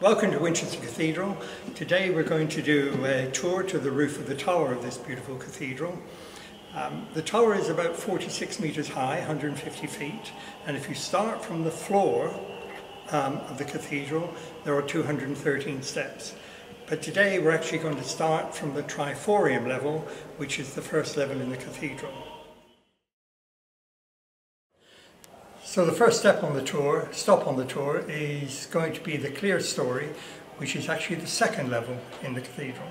Welcome to Winchester Cathedral. Today we're going to do a tour to the roof of the tower of this beautiful cathedral. The tower is about 46 metres high, 150 feet, and if you start from the floor of the cathedral, there are 213 steps. But today we're actually going to start from the triforium level, which is the first level in the cathedral. So the first stop on the tour is going to be the clerestory, which is actually the second level in the cathedral.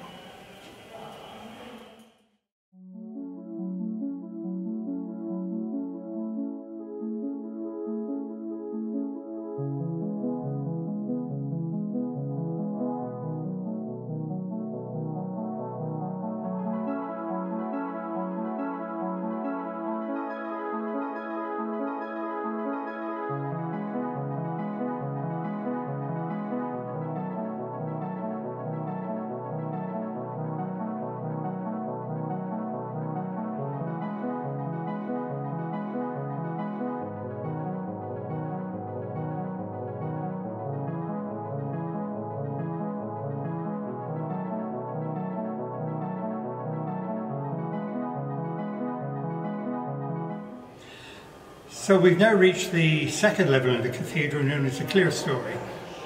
So we've now reached the second level of the cathedral, known as the clerestory.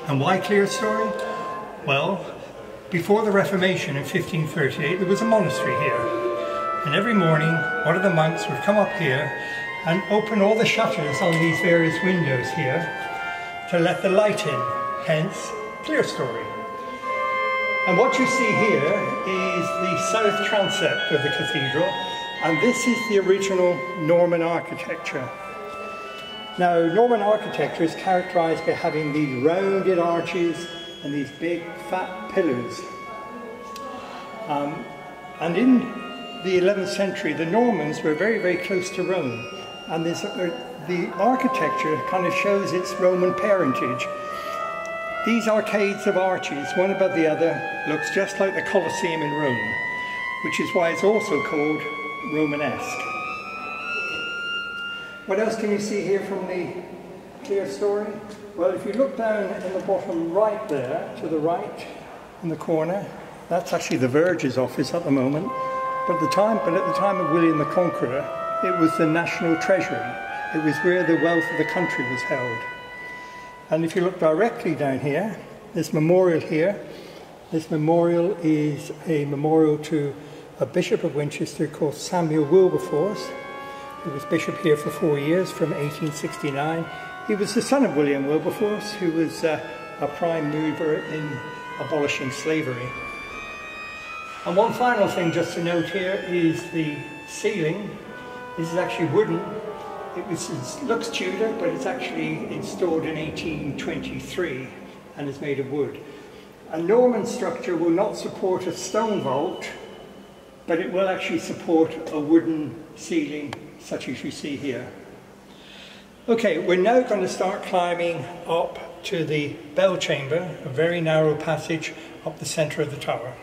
And why clerestory? Well, before the Reformation in 1538 there was a monastery here. And every morning one of the monks would come up here and open all the shutters on these various windows here to let the light in, hence clerestory. And what you see here is the south transept of the cathedral, and this is the original Norman architecture. Now, Norman architecture is characterised by having these rounded arches and these big fat pillars. And in the 11th century, the Normans were very, very close to Rome. And the architecture kind of shows its Roman parentage. These arcades of arches, one above the other, looks just like the Colosseum in Rome, which is why it's also called Romanesque. What else can you see here from the clerestory? Well, if you look down in the bottom right there, to the right in the corner, that's actually the Verger's office at the moment. But at the time of William the Conqueror, it was the national treasury. It was where the wealth of the country was held. And if you look directly down here, this memorial here, this memorial is a memorial to a bishop of Winchester called Samuel Wilberforce. He was bishop here for 4 years, from 1869. He was the son of William Wilberforce, who was a prime mover in abolishing slavery. And one final thing just to note here is the ceiling. This is actually wooden. It looks Tudor, but it's actually installed in 1823 and is made of wood. A Norman structure will not support a stone vault, but it will actually support a wooden ceiling such as you see here. Okay, we're now going to start climbing up to the bell chamber, a very narrow passage up the centre of the tower.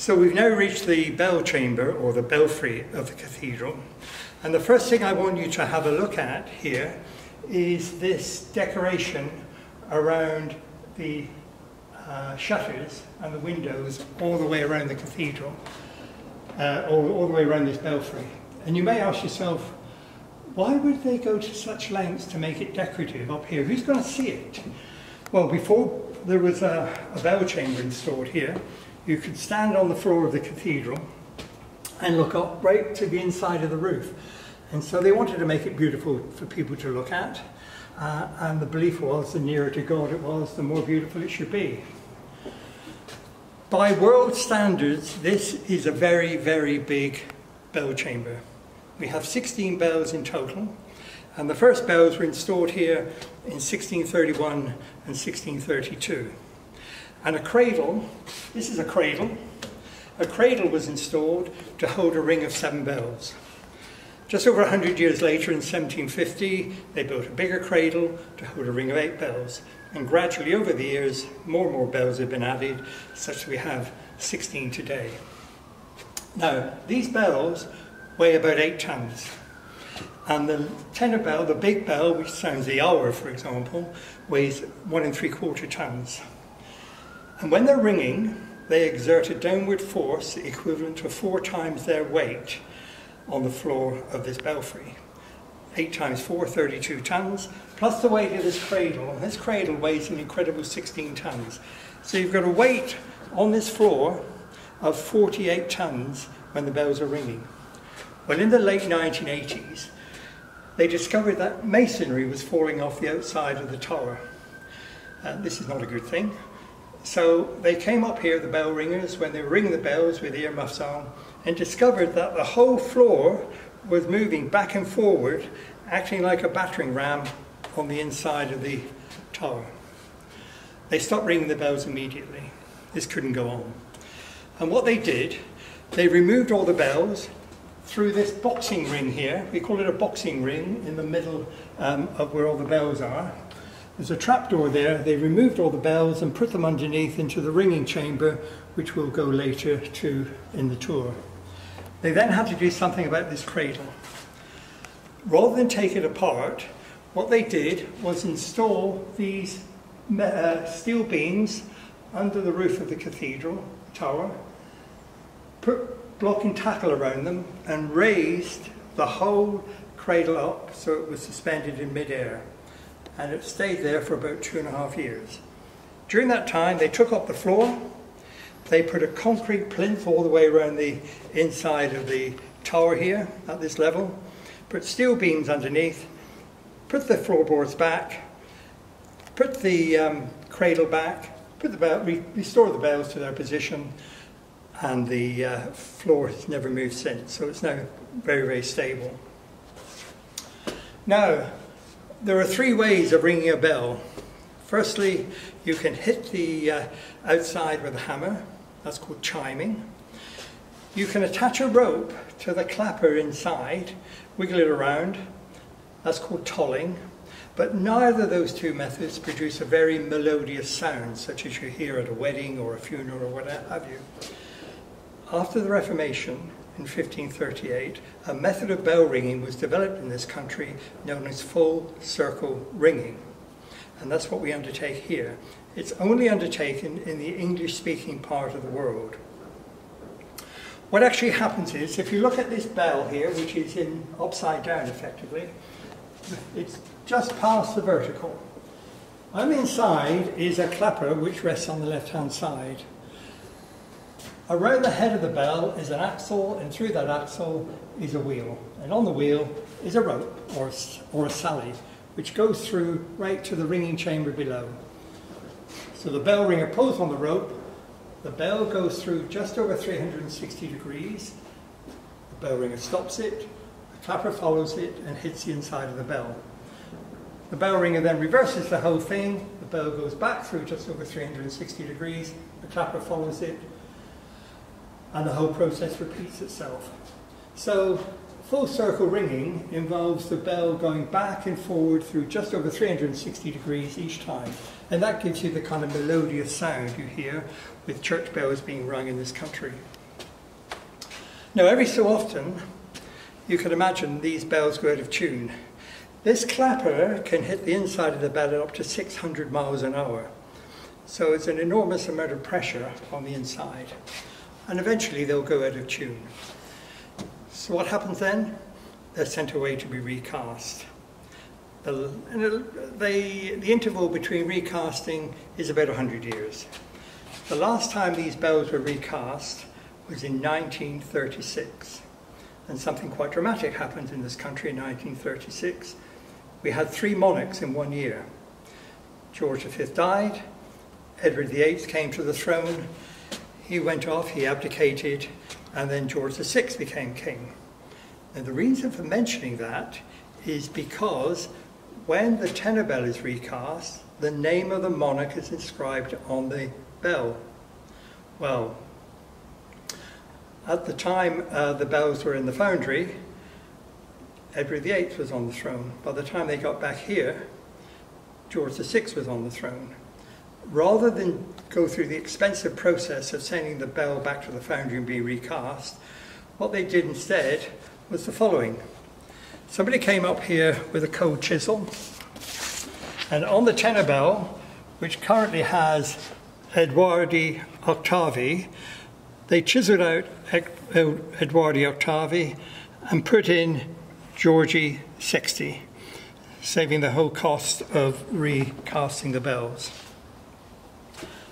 So we've now reached the bell chamber, or the belfry of the cathedral. And the first thing I want you to have a look at here is this decoration around the shutters and the windows all the way around the cathedral, all the way around this belfry. And you may ask yourself, why would they go to such lengths to make it decorative up here? Who's going to see it? Well, before there was a bell chamber installed here, you could stand on the floor of the cathedral and look up right to the inside of the roof. And so they wanted to make it beautiful for people to look at. And the belief was the nearer to God it was, the more beautiful it should be. By world standards, this is a very, very big bell chamber. We have 16 bells in total. And the first bells were installed here in 1631 and 1632. And a cradle, this is a cradle was installed to hold a ring of 7 bells. Just over 100 years later, in 1750, they built a bigger cradle to hold a ring of 8 bells. And gradually over the years, more and more bells have been added, such that we have 16 today. Now, these bells weigh about 8 tons. And the tenor bell, the big bell, which sounds the hour, for example, weighs 1 3/4 tons. And when they're ringing, they exert a downward force equivalent to 4 times their weight on the floor of this belfry. 8 times 4, 32 tons, plus the weight of this cradle. This cradle weighs an incredible 16 tons. So you've got a weight on this floor of 48 tons when the bells are ringing. Well, in the late 1980s, they discovered that masonry was falling off the outside of the tower. This is not a good thing. So they came up here, the bell ringers, when they were ringing the bells with earmuffs on, and discovered that the whole floor was moving back and forward, acting like a battering ram on the inside of the tower. They stopped ringing the bells immediately. This couldn't go on. And what they did, they removed all the bells through this boxing ring here. We call it a boxing ring in the middle of where all the bells are. There's a trapdoor there. They removed all the bells and put them underneath into the ringing chamber, which we'll go later to in the tour. They then had to do something about this cradle. Rather than take it apart, what they did was install these steel beams under the roof of the cathedral tower, put block and tackle around them, and raised the whole cradle up so it was suspended in mid-air. And it stayed there for about 2.5 years. During that time, they took up the floor, they put a concrete plinth all the way around the inside of the tower here, at this level, put steel beams underneath, put the floorboards back, put the cradle back, restore the bells to their position, and the floor has never moved since, so it's now very, very stable. Now, there are 3 ways of ringing a bell. Firstly, you can hit the outside with a hammer. That's called chiming. You can attach a rope to the clapper inside, wiggle it around. That's called tolling. But neither of those 2 methods produce a very melodious sound, such as you hear at a wedding or a funeral or what have you. After the Reformation, in 1538, a method of bell ringing was developed in this country known as full circle ringing. And that's what we undertake here. It's only undertaken in the English-speaking part of the world. What actually happens is, if you look at this bell here, which is in upside down effectively, it's just past the vertical. On the inside is a clapper which rests on the left-hand side. Around the head of the bell is an axle, and through that axle is a wheel. And on the wheel is a rope, or a sally, which goes through right to the ringing chamber below. So the bell ringer pulls on the rope, the bell goes through just over 360 degrees, the bell ringer stops it, the clapper follows it and hits the inside of the bell. The bell ringer then reverses the whole thing, the bell goes back through just over 360 degrees, the clapper follows it, and the whole process repeats itself. So full circle ringing involves the bell going back and forward through just over 360 degrees each time. And that gives you the kind of melodious sound you hear with church bells being rung in this country. Now, every so often, you can imagine these bells go out of tune. This clapper can hit the inside of the bell at up to 600 miles an hour. So it's an enormous amount of pressure on the inside. And eventually they'll go out of tune. So what happens then? They're sent away to be recast. The interval between recasting is about 100 years. The last time these bells were recast was in 1936. And something quite dramatic happened in this country in 1936. We had 3 monarchs in 1 year. George V died, Edward VIII came to the throne, he went off, he abdicated, and then George VI became king. And the reason for mentioning that is because when the tenor bell is recast, the name of the monarch is inscribed on the bell. Well, at the time the bells were in the foundry, Edward VIII was on the throne. By the time they got back here, George VI was on the throne. Rather than go through the expensive process of sending the bell back to the foundry and be recast, what they did instead was the following. Somebody came up here with a cold chisel, and on the tenor bell, which currently has Edwardi octavi, they chiseled out Edwardi octavi and put in Georgi 60, saving the whole cost of recasting the bells.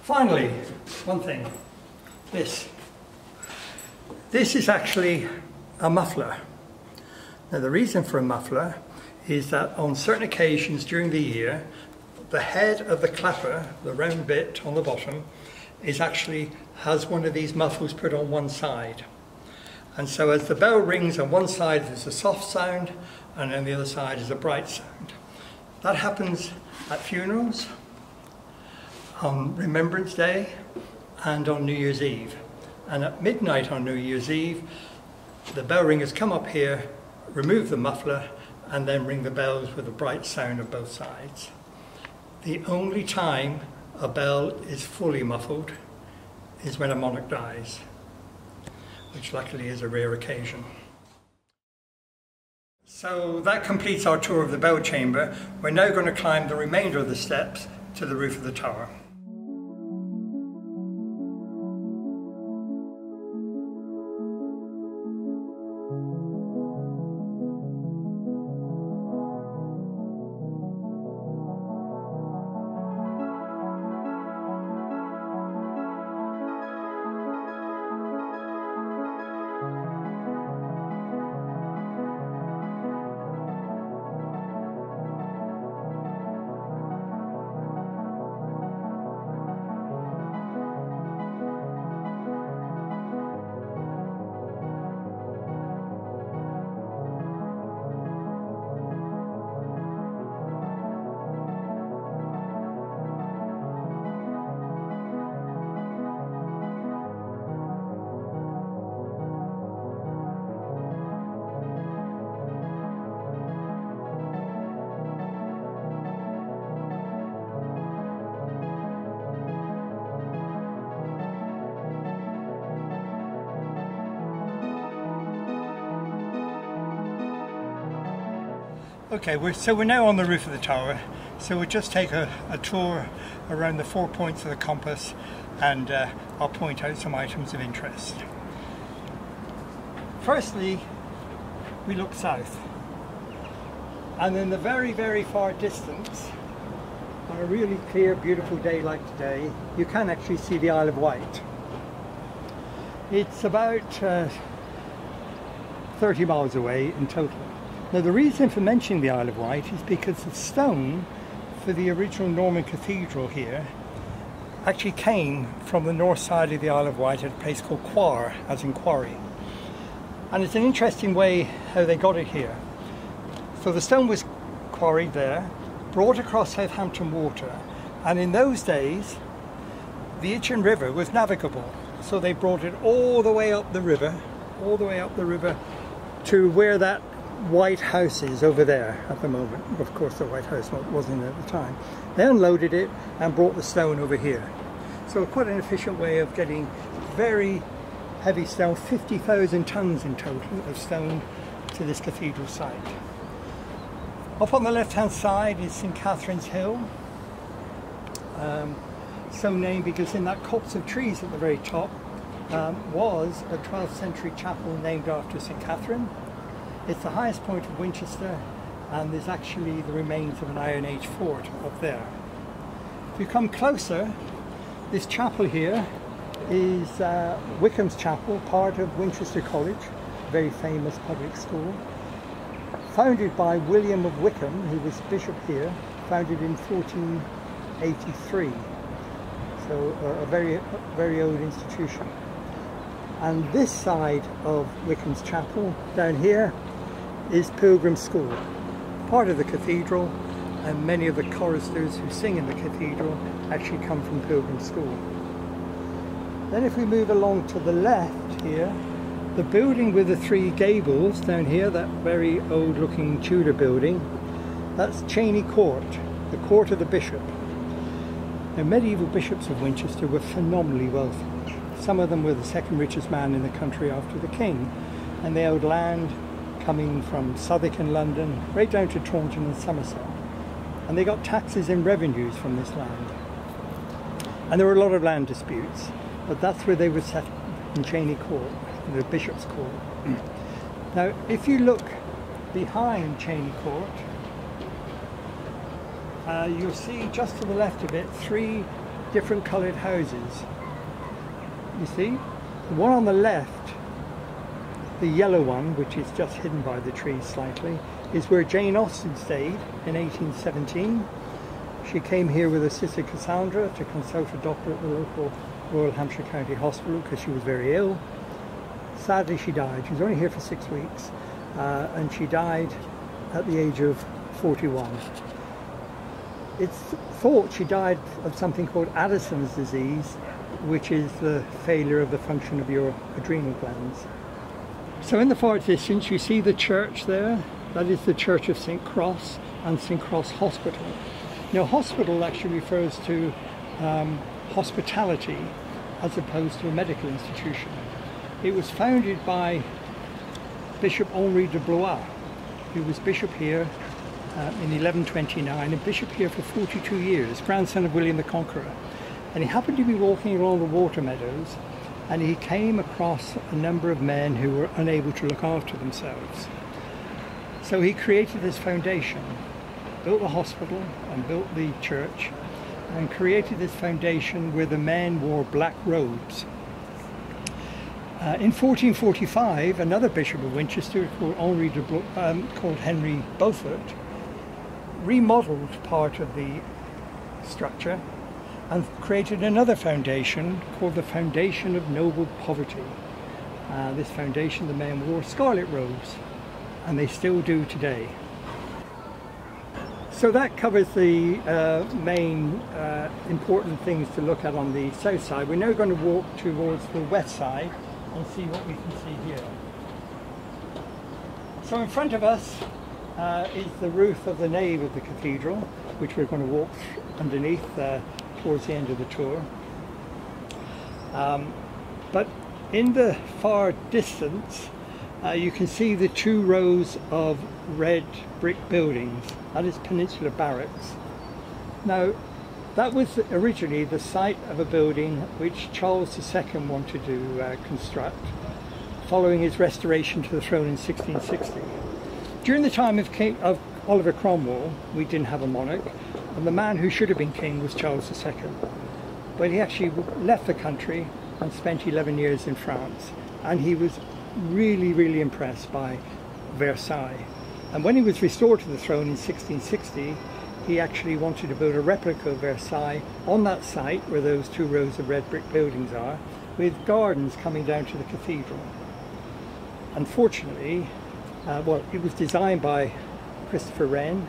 Finally, one thing, this is actually a muffler. Now the reason for a muffler is that on certain occasions during the year, the head of the clapper, the round bit on the bottom, has one of these muffles put on one side. And so as the bell rings on one side there's a soft sound and on the other side is a bright sound. That happens at funerals, on Remembrance Day and on New Year's Eve. And at midnight on New Year's Eve, the bell ringers come up here, remove the muffler and then ring the bells with a bright sound of both sides. The only time a bell is fully muffled is when a monarch dies, which luckily is a rare occasion. So that completes our tour of the bell chamber. We're now going to climb the remainder of the steps to the roof of the tower. Okay, we're now on the roof of the tower, so we'll just take a tour around the 4 points of the compass and I'll point out some items of interest. Firstly, we look south, and in the very, very far distance, on a really clear, beautiful day like today, you can actually see the Isle of Wight. It's about 30 miles away in total. Now the reason for mentioning the Isle of Wight is because the stone for the original Norman cathedral here actually came from the north side of the Isle of Wight at a place called Quar, as in quarry. And it's an interesting way how they got it here. So the stone was quarried there, brought across Southampton Water, and in those days the Itchen River was navigable. So they brought it all the way up the river to where that White houses over there at the moment. Of course the White House wasn't at the time. They unloaded it and brought the stone over here. So quite an efficient way of getting very heavy stone, 50,000 tons in total of stone to this cathedral site. Up on the left hand side is St Catherine's Hill, so named because in that copse of trees at the very top was a 12th century chapel named after St Catherine. It's the highest point of Winchester, and there's actually the remains of an Iron Age fort up there. If you come closer, this chapel here is Wykeham's Chapel, part of Winchester College, a very famous public school. Founded by William of Wykeham, who was bishop here, founded in 1483. So a very old institution. And this side of Wykeham's Chapel, down here, is Pilgrim School, part of the cathedral, and many of the choristers who sing in the cathedral actually come from Pilgrim School. Then if we move along to the left here, the building with the three gables down here, that very old looking Tudor building, that's Cheney Court, the court of the bishop. The medieval bishops of Winchester were phenomenally wealthy. Some of them were the second richest man in the country after the king, and they owned land coming from Southwark and London right down to Taunton and Somerset, and they got taxes and revenues from this land. And there were a lot of land disputes, but that's where they were set, in Cheney Court, the Bishop's Court. Now if you look behind Cheney Court, you'll see just to the left of it 3 different coloured houses. You see, the one on the left, the yellow one, which is just hidden by the trees slightly, is where Jane Austen stayed in 1817. She came here with her sister Cassandra to consult a doctor at the local Royal Hampshire County Hospital because she was very ill. Sadly she died. She was only here for 6 weeks, and she died at the age of 41. It's thought she died of something called Addison's disease, which is the failure of the function of your adrenal glands. So in the far distance you see the church there. That is the Church of St Cross and St Cross Hospital. Now hospital actually refers to hospitality as opposed to a medical institution. It was founded by Bishop Henri de Blois, who was bishop here in 1129 and bishop here for 42 years, grandson of William the Conqueror. And he happened to be walking along the water meadows, and he came across a number of men who were unable to look after themselves. So he created this foundation, built the hospital and built the church, and created this foundation where the men wore black robes. In 1445, another bishop of Winchester called Henry Beaufort remodeled part of the structure and created another foundation called the Foundation of Noble Poverty. This foundation, the men wore scarlet robes, and they still do today. So that covers the main important things to look at on the south side. We're now going to walk towards the west side and see what we can see here. So in front of us is the roof of the nave of the cathedral, which we're going to walk underneath towards the end of the tour. But in the far distance you can see the 2 rows of red brick buildings. That is Peninsular Barracks. Now that was originally the site of a building which Charles II wanted to construct following his restoration to the throne in 1660. During the time of Oliver Cromwell, we didn't have a monarch, and the man who should have been king was Charles II. But he actually left the country and spent 11 years in France, and he was really impressed by Versailles. And when he was restored to the throne in 1660, he actually wanted to build a replica of Versailles on that site where those 2 rows of red brick buildings are, with gardens coming down to the cathedral. Unfortunately, well, it was designed by Christopher Wren,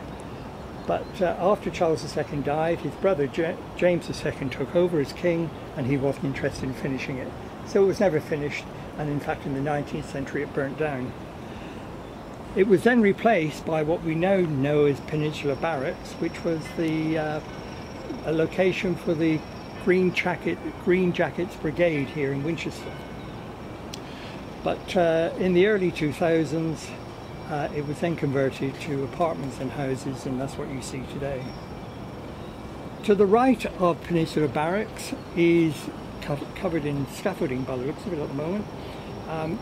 but after Charles II died, his brother James II took over as king, and he wasn't interested in finishing it. So it was never finished, and in fact in the 19th century it burnt down. It was then replaced by what we now know as Peninsular Barracks, which was a location for the Green Jackets Brigade here in Winchester. But in the early 2000s, it was then converted to apartments and houses, and that's what you see today. To the right of Peninsular Barracks is covered in scaffolding by the looks of it at the moment,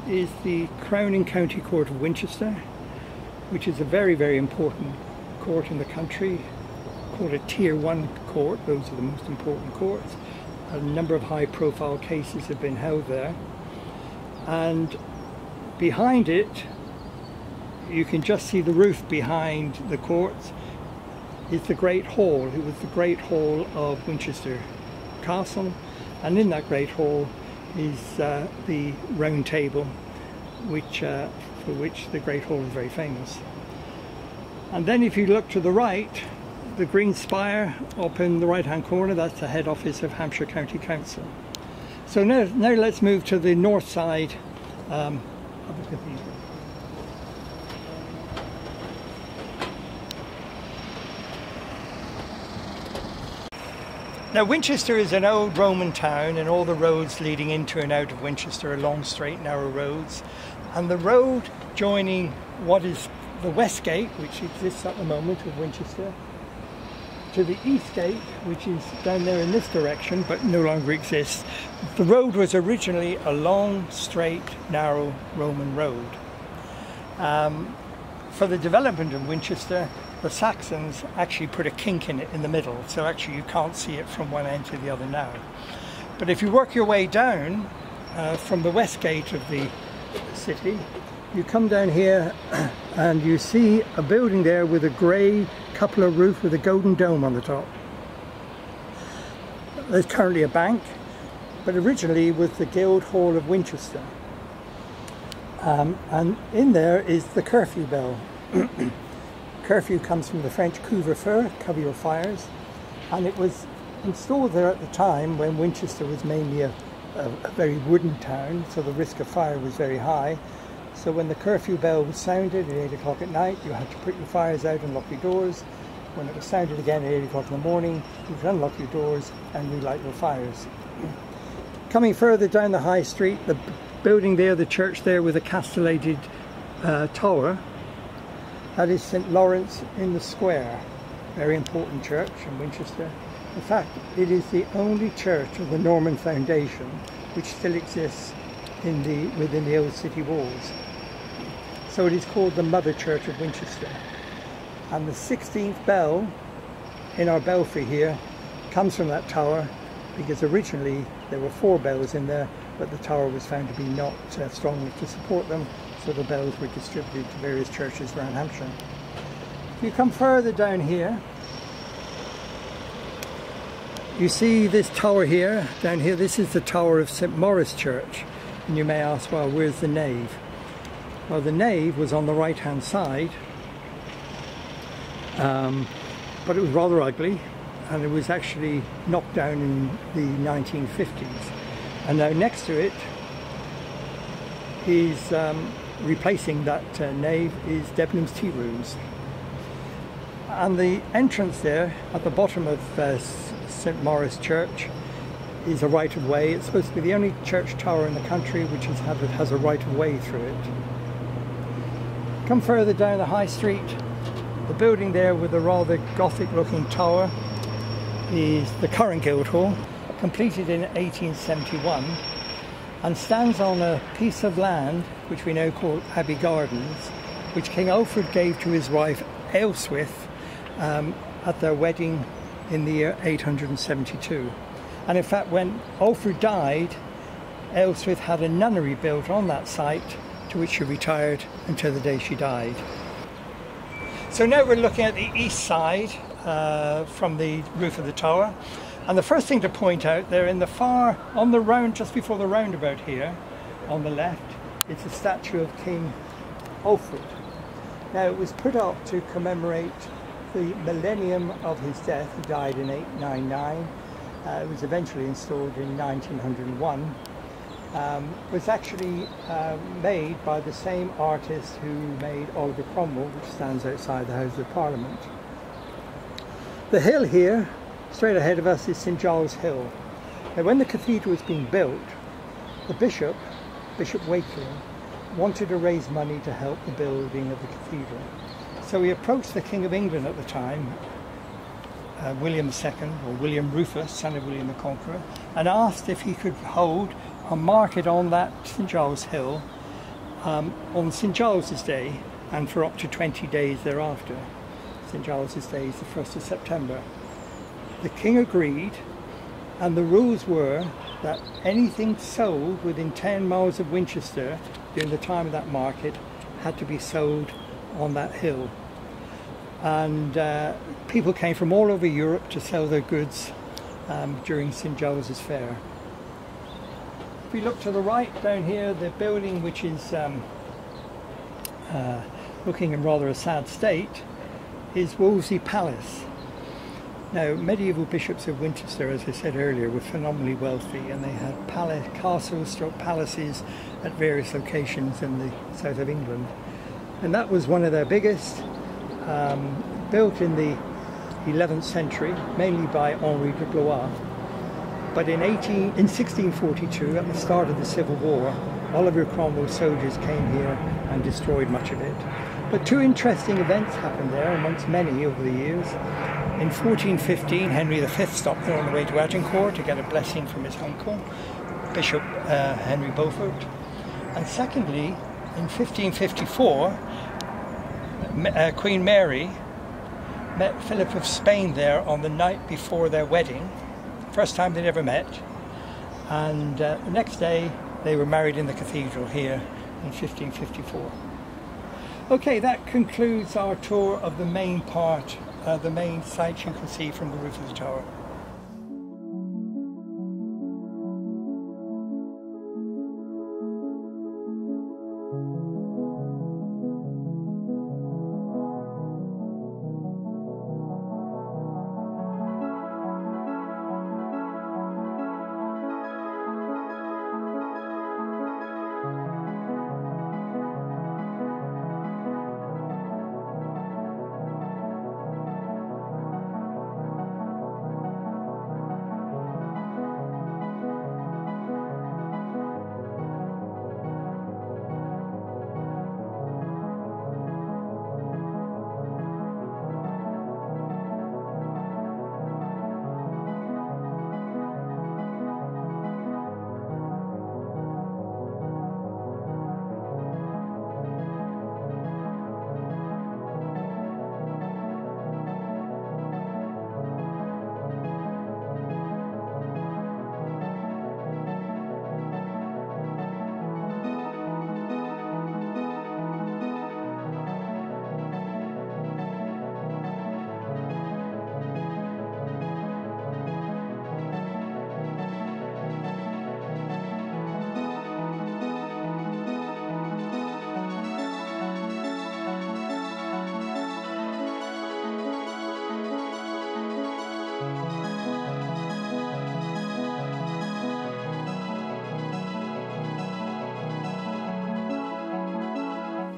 is the Crown and County Court of Winchester, which is a very, very important court in the country, called a Tier 1 court. Those are the most important courts. A number of high-profile cases have been held there. And behind it, you can just see the roof behind the courts, is the Great Hall. It was the Great Hall of Winchester Castle, and in that Great Hall is the Round Table, for which the Great Hall is very famous. And then if you look to the right, the Green Spire up in the right hand corner, that's the head office of Hampshire County Council. So now let's move to the north side of the cathedral. Now Winchester is an old Roman town, and all the roads leading into and out of Winchester are long, straight, narrow roads. And the road joining what is the West Gate, which exists at the moment of Winchester, to the East Gate, which is down there in this direction but no longer exists. The road was originally a long, straight, narrow Roman road. For the development of Winchester, the Saxons actually put a kink in it in the middle, so actually you can't see it from one end to the other now. But if you work your way down from the West Gate of the city, you come down here and you see a building there with a grey cupola roof with a golden dome on the top. There's currently a bank, but originally was the Guild Hall of Winchester. And in there is the curfew bell. Curfew comes from the French couvre-feu, cover your fires, and it was installed there at the time when Winchester was mainly a very wooden town, so the risk of fire was very high. So when the curfew bell was sounded at 8 o'clock at night, you had to put your fires out and lock your doors. When it was sounded again at 8 o'clock in the morning, you could unlock your doors and relight your fires. Coming further down the high street, the building there, the church there with a castellated tower, that is St. Lawrence in the Square. Very important church in Winchester. In fact, it is the only church of the Norman foundation which still exists within the old city walls. So it is called the Mother Church of Winchester. And the 16th bell in our belfry here comes from that tower, because originally there were 4 bells in there, but the tower was found to be not strong enough to support them, so the bells were distributed to various churches around Hampshire. If you come further down here, you see this tower here, down here. This is the tower of St. Maurice Church. And you may ask, well, where's the nave? Well, the nave was on the right hand side, but it was rather ugly, and it was actually knocked down in the 1950s. And now next to it is, replacing that nave, is Debenhams Tea Rooms. And the entrance there at the bottom of St. Maurice Church is a right-of-way. It's supposed to be the only church tower in the country which has a right-of-way through it. Come further down the high street, the building there with a rather Gothic-looking tower is the current Guildhall, completed in 1871, and stands on a piece of land which we now call Abbey Gardens, which King Alfred gave to his wife Ailswith at their wedding in the year 872. And in fact, when Alfred died, Ailswith had a nunnery built on that site, to which she retired until the day she died. So now we're looking at the east side from the roof of the tower. And the first thing to point out there on the round, just before the roundabout here, on the left, it's a statue of King Alfred. Now it was put up to commemorate the millennium of his death. He died in 899. It was eventually installed in 1901. was actually made by the same artist who made Oliver Cromwell, which stands outside the House of Parliament. The hill here, straight ahead of us, is St Giles Hill. Now, when the cathedral was being built, the Bishop Wakeling, wanted to raise money to help the building of the cathedral. So he approached the King of England at the time, William II, or William Rufus, son of William the Conqueror, and asked if he could hold a market on that St Giles Hill on St Giles's Day and for up to 20 days thereafter. St Giles's Day is the 1st of September. The King agreed, and the rules were that anything sold within 10 miles of Winchester during the time of that market had to be sold on that hill. And people came from all over Europe to sell their goods during St Giles's Fair. If we look to the right down here, the building which is looking in rather a sad state is Wolsey Palace. Now, medieval bishops of Winchester, as I said earlier, were phenomenally wealthy, and they had castles/palaces at various locations in the south of England. And that was one of their biggest, built in the 11th century, mainly by Henri de Blois. But in 1642, at the start of the Civil War, Oliver Cromwell's soldiers came here and destroyed much of it. But two interesting events happened there, amongst many over the years. In 1415, Henry V stopped there on the way to Agincourt to get a blessing from his uncle, Bishop Henry Beaufort. And secondly, in 1554, Queen Mary met Philip of Spain there on the night before their wedding, first time they'd ever met. And the next day, they were married in the cathedral here in 1554. Okay, that concludes our tour of the main part, the main sights you can see from the roof of the tower.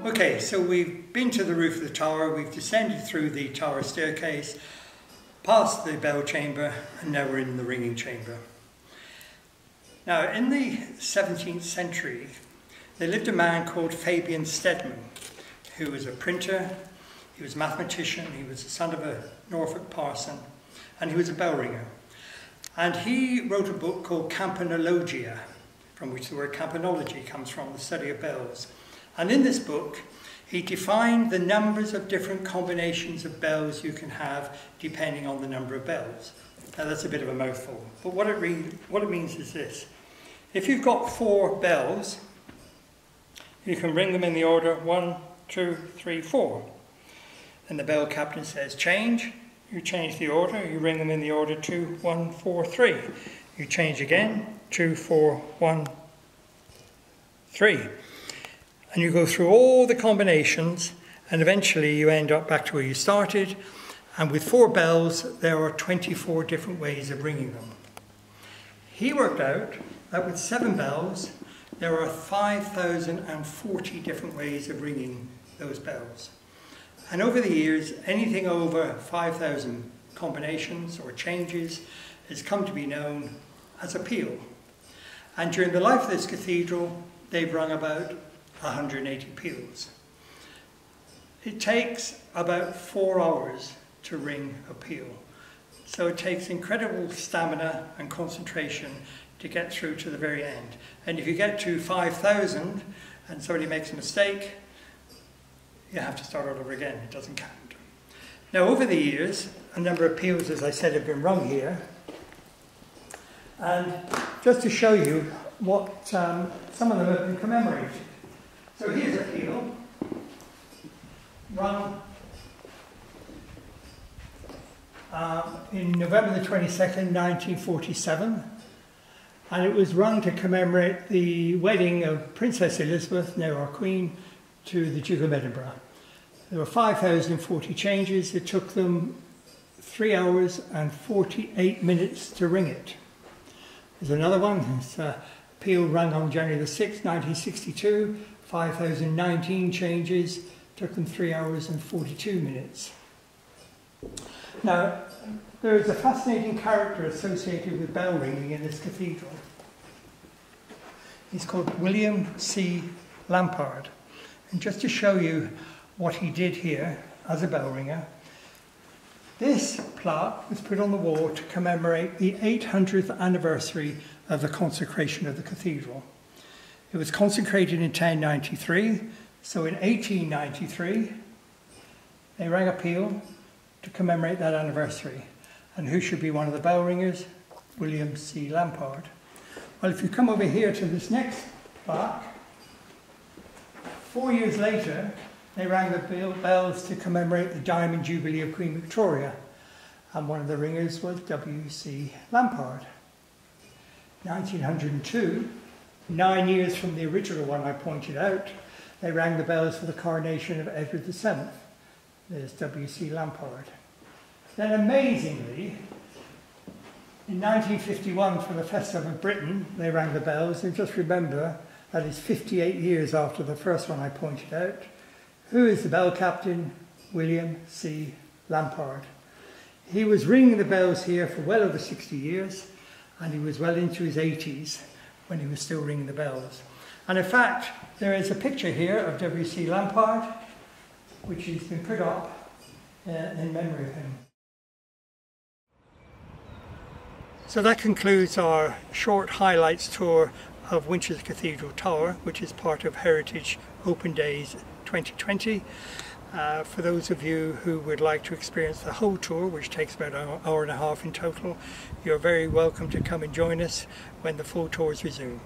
Okay, so we've been to the roof of the tower, we've descended through the tower staircase, past the bell chamber, and now we're in the ringing chamber. Now, in the 17th century, there lived a man called Fabian Stedman, who was a printer, he was a mathematician, he was the son of a Norfolk parson, and he was a bell ringer. And he wrote a book called Campanologia, from which the word campanology comes from, the study of bells. And in this book, he defined the numbers of different combinations of bells you can have depending on the number of bells. Now that's a bit of a mouthful, but what it means is this. If you've got 4 bells, you can ring them in the order 1, 2, 3, 4. And the bell captain says, change. You change the order, you ring them in the order 2, 1, 4, 3. You change again, 2, 4, 1, 3. And you go through all the combinations, and eventually you end up back to where you started. And with 4 bells, there are 24 different ways of ringing them. He worked out that with 7 bells, there are 5,040 different ways of ringing those bells. And over the years, anything over 5,000 combinations or changes has come to be known as a peal. And during the life of this cathedral, they've rung about 180 peals. It takes about 4 hours to ring a peal. So it takes incredible stamina and concentration to get through to the very end. And if you get to 5,000 and somebody makes a mistake, you have to start all over again. It doesn't count. Now, over the years, a number of peals, as I said, have been rung here. And just to show you what some of them have been commemorated. So here's a peal rung in November the 22nd, 1947. And it was rung to commemorate the wedding of Princess Elizabeth, now our Queen, to the Duke of Edinburgh. There were 5,040 changes. It took them 3 hours and 48 minutes to ring it. There's another one. It's a peal rung on January the 6th, 1962. 5,019 changes. Took them 3 hours and 42 minutes. Now, there is a fascinating character associated with bell ringing in this cathedral. He's called William C. Lampard. And just to show you what he did here as a bell ringer, this plaque was put on the wall to commemorate the 800th anniversary of the consecration of the cathedral. It was consecrated in 1093, so in 1893 they rang a peal to commemorate that anniversary. And who should be one of the bell ringers? William C. Lampard. Well, if you come over here to this next plaque, 4 years later, they rang the bells to commemorate the Diamond Jubilee of Queen Victoria. And one of the ringers was W.C. Lampard. 1902, 9 years from the original one I pointed out, they rang the bells for the coronation of Edward VII. There's W.C. Lampard. Then amazingly, in 1951 for the Festival of Britain, they rang the bells, and just remember that is 58 years after the first one I pointed out. Who is the bell captain? William C. Lampard. He was ringing the bells here for well over 60 years, and he was well into his 80s when he was still ringing the bells. And in fact, there is a picture here of W.C. Lampard, which has been put up in memory of him. So that concludes our short highlights tour of Winchester Cathedral Tower, which is part of Heritage Open Days 2020. For those of you who would like to experience the whole tour, which takes about an hour and a half in total, you're very welcome to come and join us when the full tours resume.